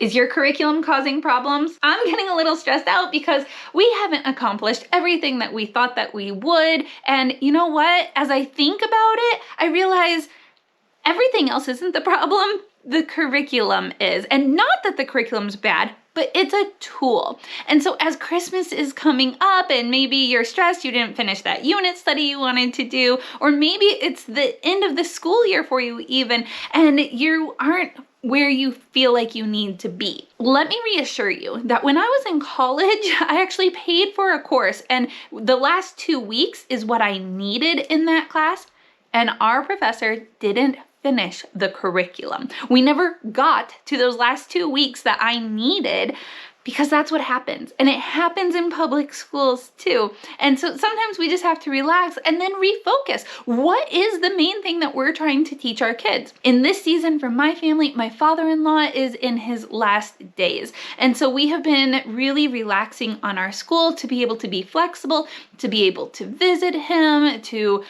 Is your curriculum causing problems? I'm getting a little stressed out because we haven't accomplished everything that we thought that we would. And you know what? As I think about it, I realize everything else isn't the problem. The curriculum is. And not that the curriculum's bad, but it's a tool. And so as Christmas is coming up and maybe you're stressed, you didn't finish that unit study you wanted to do, or maybe it's the end of the school year for you even, and you aren't where you feel like you need to be. Let me reassure you that when I was in college, I actually paid for a course, and the last 2 weeks is what I needed in that class, and our professor didn't finish the curriculum. We never got to those last 2 weeks that I needed, because that's what happens. And it happens in public schools too. And so sometimes we just have to relax and then refocus. What is the main thing that we're trying to teach our kids? In this season for my family, my father-in-law is in his last days. And so we have been really relaxing on our school to be able to be flexible, to be able to visit him, to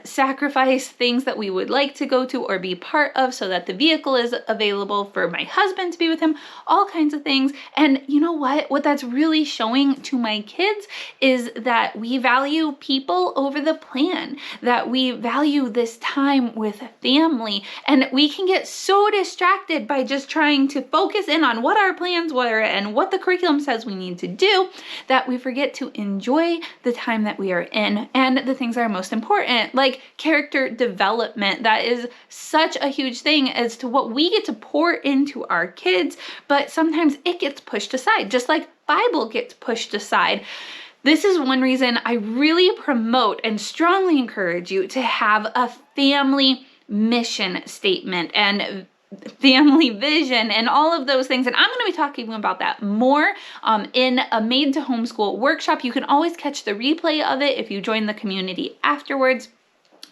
sacrifice things that we would like to go to or be part of so that the vehicle is available for my husband to be with him, all kinds of things. And you know what? What that's really showing to my kids is that we value people over the plan, that we value this time with family, and we can get so distracted by just trying to focus in on what our plans were and what the curriculum says we need to do, that we forget to enjoy the time that we are in and the things that are most important, like character development. That is such a huge thing as to what we get to pour into our kids, but sometimes it gets pushed aside, just like Bible gets pushed aside. This is one reason I really promote and strongly encourage you to have a family mission statement and family vision and all of those things. And I'm going to be talking about that more in a Made to Homeschool workshop. You can always catch the replay of it if you join the community afterwards.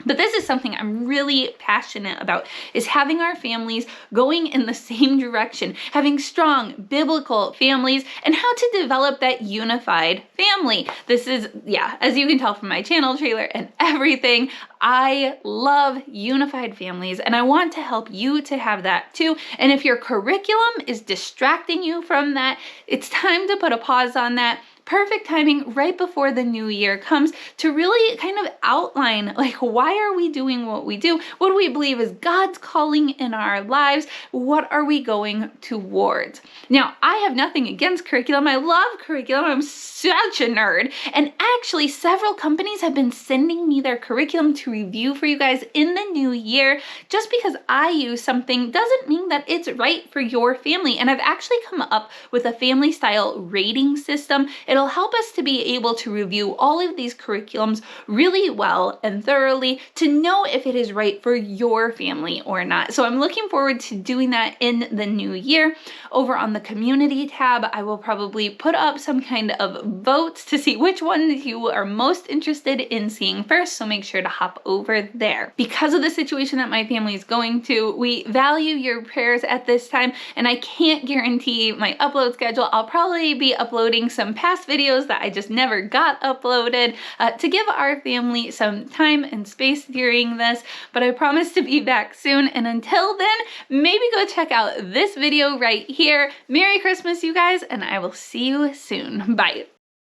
But this is something I'm really passionate about, is having our families going in the same direction, having strong biblical families, and how to develop that unified family. This is, yeah, as you can tell from my channel trailer and everything, I love unified families, and I want to help you to have that too. And if your curriculum is distracting you from that, it's time to put a pause on that. Perfect timing right before the new year comes to really kind of outline, like, why are we doing what we do? What do we believe is God's calling in our lives? What are we going towards? Now, I have nothing against curriculum. I love curriculum. I'm such a nerd. And actually, several companies have been sending me their curriculum to review for you guys in the new year. Just because I use something doesn't mean that it's right for your family. And I've actually come up with a family style rating system. It'll help us to be able to review all of these curriculums really well and thoroughly to know if it is right for your family or not. So I'm looking forward to doing that in the new year. Over on the community tab, I will probably put up some kind of votes to see which ones you are most interested in seeing first. So make sure to hop over there. Because of the situation that my family is going to, we value your prayers at this time, and I can't guarantee my upload schedule. I'll probably be uploading some past videos that I just never got uploaded to give our family some time and space during this, but I promise to be back soon. And until then, maybe go check out this video right here. Merry Christmas, you guys, and I will see you soon. Bye.